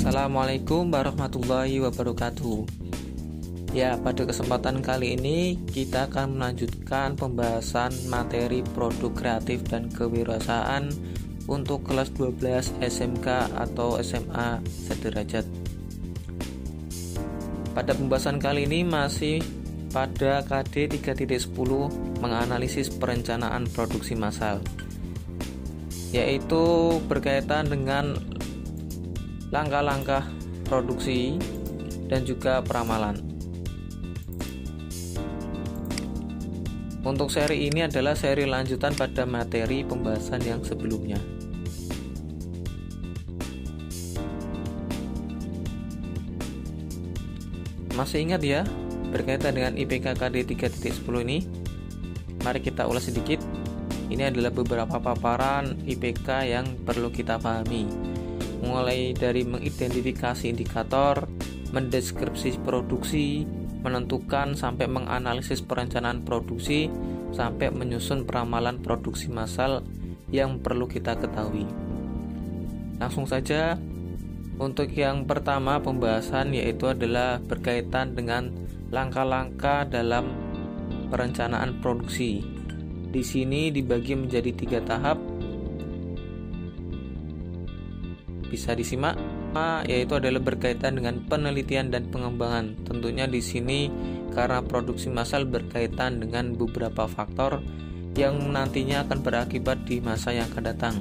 Assalamualaikum warahmatullahi wabarakatuh. Ya, pada kesempatan kali ini kita akan melanjutkan pembahasan materi produk kreatif dan kewirausahaan untuk kelas 12 SMK atau SMA sederajat. Pada pembahasan kali ini masih pada KD 3.10 menganalisis perencanaan produksi massal, yaitu berkaitan dengan langkah-langkah produksi dan juga peramalan. Untuk seri ini adalah seri lanjutan pada materi pembahasan yang sebelumnya. Masih ingat ya berkaitan dengan IPK KD 3.10 ini? Mari kita ulas sedikit. Ini adalah beberapa paparan IPK yang perlu kita pahami, mulai dari mengidentifikasi indikator, mendeskripsi produksi, menentukan sampai menganalisis perencanaan produksi, sampai menyusun peramalan produksi massal yang perlu kita ketahui. Langsung saja, untuk yang pertama pembahasan yaitu adalah berkaitan dengan langkah-langkah dalam perencanaan produksi. Di sini dibagi menjadi 3 tahap. Bisa disimak, yaitu adalah berkaitan dengan penelitian dan pengembangan. Tentunya di sini karena produksi massal berkaitan dengan beberapa faktor yang nantinya akan berakibat di masa yang akan datang.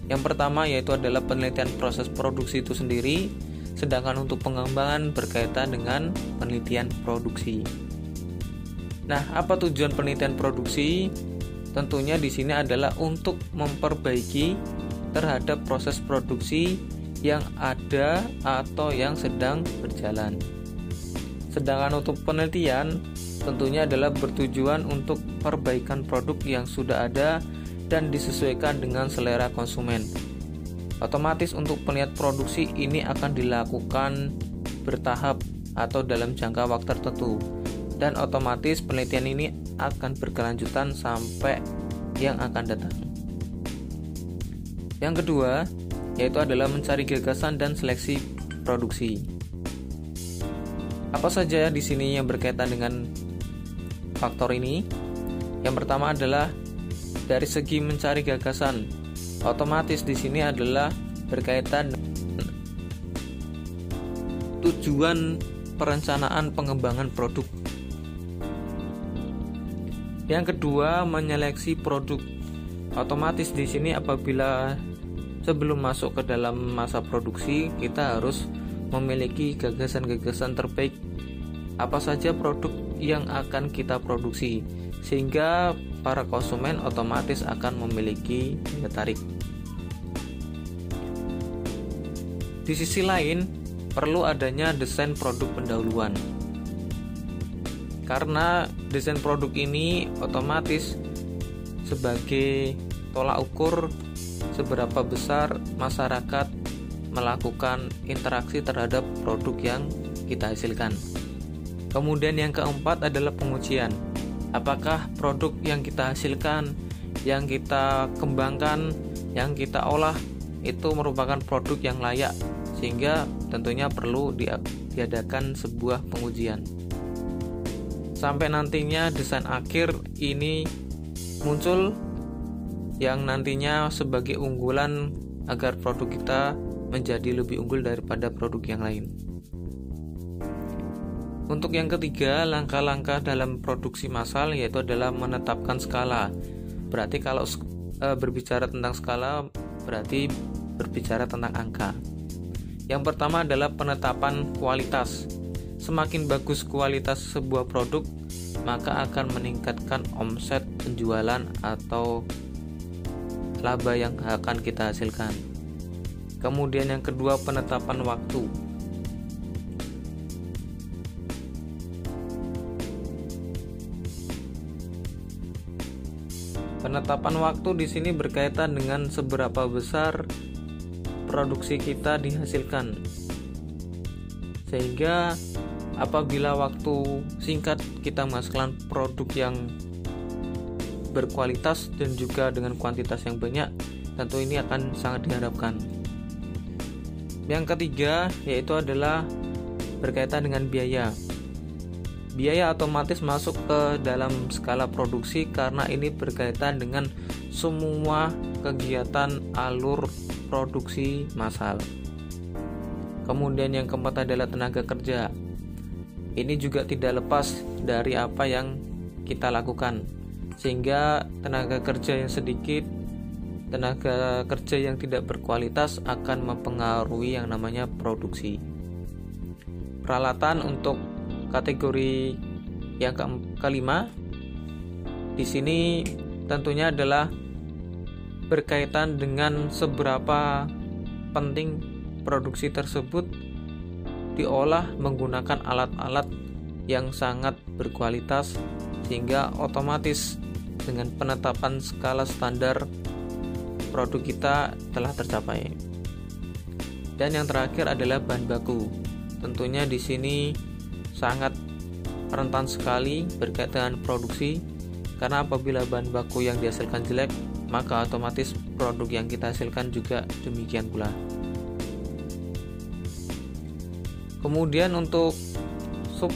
Yang pertama yaitu adalah penelitian proses produksi itu sendiri, sedangkan untuk pengembangan berkaitan dengan penelitian produksi. Nah, apa tujuan penelitian produksi? Tentunya di sini adalah untuk memperbaiki terhadap proses produksi yang ada atau yang sedang berjalan. Sedangkan untuk penelitian tentunya adalah bertujuan untuk perbaikan produk yang sudah ada dan disesuaikan dengan selera konsumen. Otomatis untuk penelitian produksi ini akan dilakukan bertahap atau dalam jangka waktu tertentu, dan otomatis penelitian ini akan berkelanjutan sampai yang akan datang. Yang kedua, yaitu adalah mencari gagasan dan seleksi produksi. Apa saja di sini yang berkaitan dengan faktor ini? Yang pertama adalah dari segi mencari gagasan. Otomatis di sini adalah berkaitan dengan tujuan perencanaan pengembangan produk. Yang kedua, menyeleksi produk. Otomatis di sini apabila sebelum masuk ke dalam masa produksi, kita harus memiliki gagasan-gagasan terbaik apa saja produk yang akan kita produksi, sehingga para konsumen otomatis akan memiliki daya tarik. Di sisi lain, perlu adanya desain produk pendahuluan, karena desain produk ini otomatis sebagai tolak ukur seberapa besar masyarakat melakukan interaksi terhadap produk yang kita hasilkan. Kemudian yang keempat adalah pengujian. Apakah produk yang kita hasilkan, yang kita kembangkan, yang kita olah itu merupakan produk yang layak, sehingga tentunya perlu diadakan sebuah pengujian. Sampai nantinya desain akhir ini muncul yang nantinya sebagai unggulan agar produk kita menjadi lebih unggul daripada produk yang lain. Untuk yang ketiga, langkah-langkah dalam produksi massal yaitu adalah menetapkan skala. Berarti kalau berbicara tentang skala berarti berbicara tentang angka. Yang pertama adalah penetapan kualitas. Semakin bagus kualitas sebuah produk, maka akan meningkatkan omset penjualan atau laba yang akan kita hasilkan. Kemudian yang kedua, penetapan waktu. Penetapan waktu di sini berkaitan dengan seberapa besar produksi kita dihasilkan, sehingga apabila waktu singkat kita menghasilkan produk yang berkualitas dan juga dengan kuantitas yang banyak, tentu ini akan sangat diharapkan. Yang ketiga yaitu adalah berkaitan dengan biaya. Biaya otomatis masuk ke dalam skala produksi karena ini berkaitan dengan semua kegiatan alur produksi massal. Kemudian yang keempat adalah tenaga kerja. Ini juga tidak lepas dari apa yang kita lakukan, sehingga tenaga kerja yang sedikit, tenaga kerja yang tidak berkualitas akan mempengaruhi yang namanya produksi. Peralatan untuk kategori yang kelima di sini tentunya adalah berkaitan dengan seberapa penting produksi tersebut diolah menggunakan alat-alat yang sangat berkualitas, sehingga otomatis dengan penetapan skala standar produk kita telah tercapai. Dan yang terakhir adalah bahan baku. Tentunya di sini sangat rentan sekali berkaitan dengan produksi, karena apabila bahan baku yang dihasilkan jelek, maka otomatis produk yang kita hasilkan juga demikian pula. Kemudian untuk sub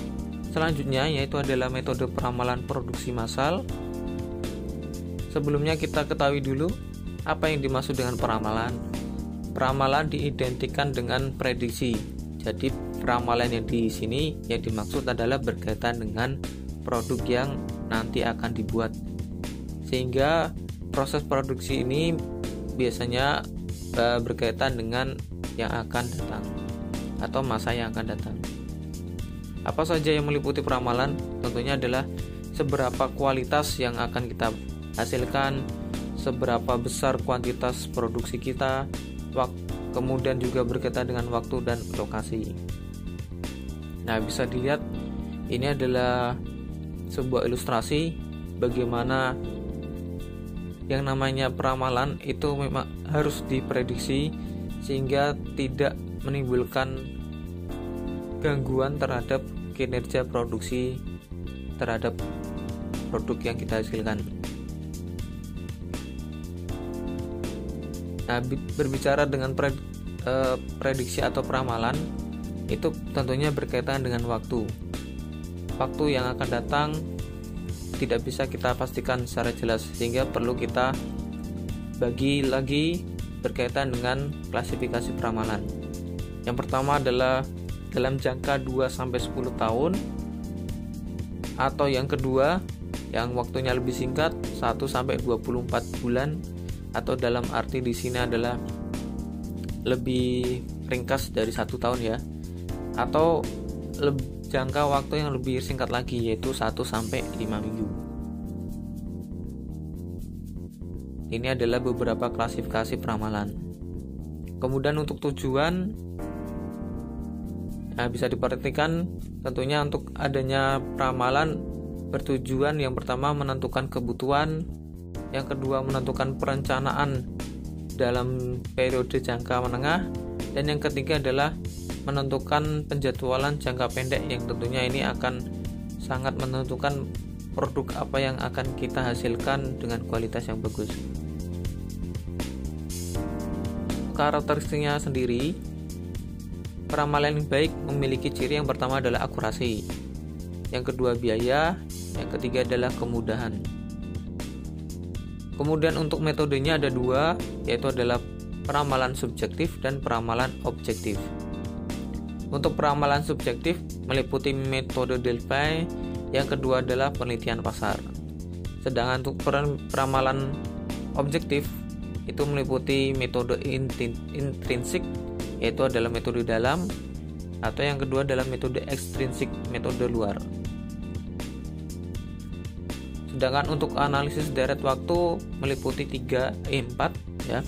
selanjutnya yaitu adalah metode peramalan produksi massal. Sebelumnya kita ketahui dulu apa yang dimaksud dengan peramalan. Peramalan diidentikan dengan prediksi. Jadi peramalan yang di sini yang dimaksud adalah berkaitan dengan produk yang nanti akan dibuat. Sehingga proses produksi ini biasanya berkaitan dengan yang akan datang atau masa yang akan datang. Apa saja yang meliputi peramalan? Tentunya adalah seberapa kualitas yang akan kita hasilkan, seberapa besar kuantitas produksi kita, kemudian juga berkaitan dengan waktu dan lokasi. Nah, bisa dilihat ini adalah sebuah ilustrasi bagaimana yang namanya peramalan itu memang harus diprediksi sehingga tidak menimbulkan gangguan terhadap kinerja produksi terhadap produk yang kita hasilkan. Nah, berbicara dengan prediksi atau peramalan itu tentunya berkaitan dengan waktu. Waktu yang akan datang tidak bisa kita pastikan secara jelas, sehingga perlu kita bagi lagi berkaitan dengan klasifikasi peramalan. Yang pertama adalah dalam jangka 2-10 tahun, atau yang kedua yang waktunya lebih singkat 1-24 bulan, atau dalam arti di sini adalah lebih ringkas dari 1 tahun ya, atau jangka waktu yang lebih singkat lagi yaitu 1-5 minggu. Ini adalah beberapa klasifikasi peramalan. Kemudian untuk tujuan, bisa diperhatikan tentunya untuk adanya peramalan bertujuan yang pertama menentukan kebutuhan, yang kedua menentukan perencanaan dalam periode jangka menengah, dan yang ketiga adalah menentukan penjadwalan jangka pendek yang tentunya ini akan sangat menentukan produk apa yang akan kita hasilkan dengan kualitas yang bagus. Karakteristiknya sendiri, peramalan yang baik memiliki ciri yang pertama adalah akurasi, yang kedua biaya, yang ketiga adalah kemudahan. Kemudian untuk metodenya ada dua, yaitu adalah peramalan subjektif dan peramalan objektif. Untuk peramalan subjektif meliputi metode Delphi, yang kedua adalah penelitian pasar. Sedangkan untuk peramalan objektif itu meliputi metode intrinsik, yaitu adalah metode dalam, atau yang kedua adalah metode ekstrinsik, metode luar. Sedangkan untuk analisis deret waktu meliputi 4 ya,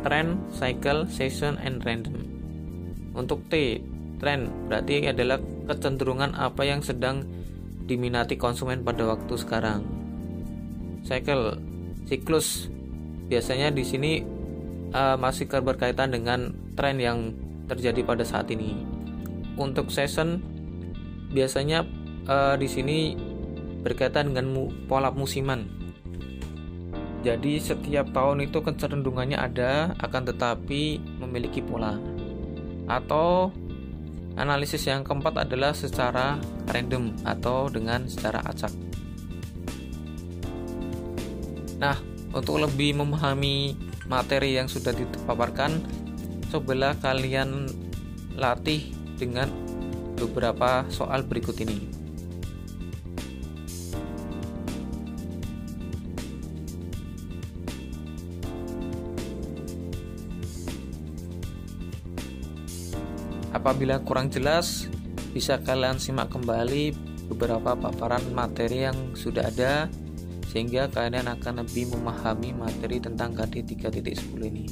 trend, cycle, season, and random. Untuk T, trend berarti adalah kecenderungan apa yang sedang diminati konsumen pada waktu sekarang. Cycle, siklus, biasanya di sini masih berkaitan dengan tren yang terjadi pada saat ini. Untuk season, biasanya di sini berkaitan dengan pola musiman. Jadi setiap tahun itu kecenderungannya ada, akan tetapi memiliki pola. Atau analisis yang keempat adalah secara random atau dengan secara acak. Nah, untuk lebih memahami materi yang sudah dipaparkan, cobalah kalian latih dengan beberapa soal berikut ini. Apabila kurang jelas, bisa kalian simak kembali beberapa paparan materi yang sudah ada, sehingga kalian akan lebih memahami materi tentang KD 3.10 ini.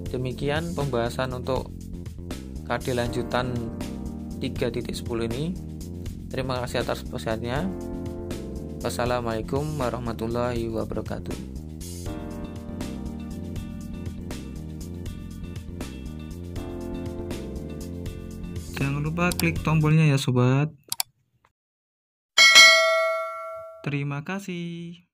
Demikian pembahasan untuk KD lanjutan 3.10 ini. Terima kasih atas perhatiannya. Wassalamualaikum warahmatullahi wabarakatuh. Jangan lupa klik tombolnya ya sobat. Terima kasih.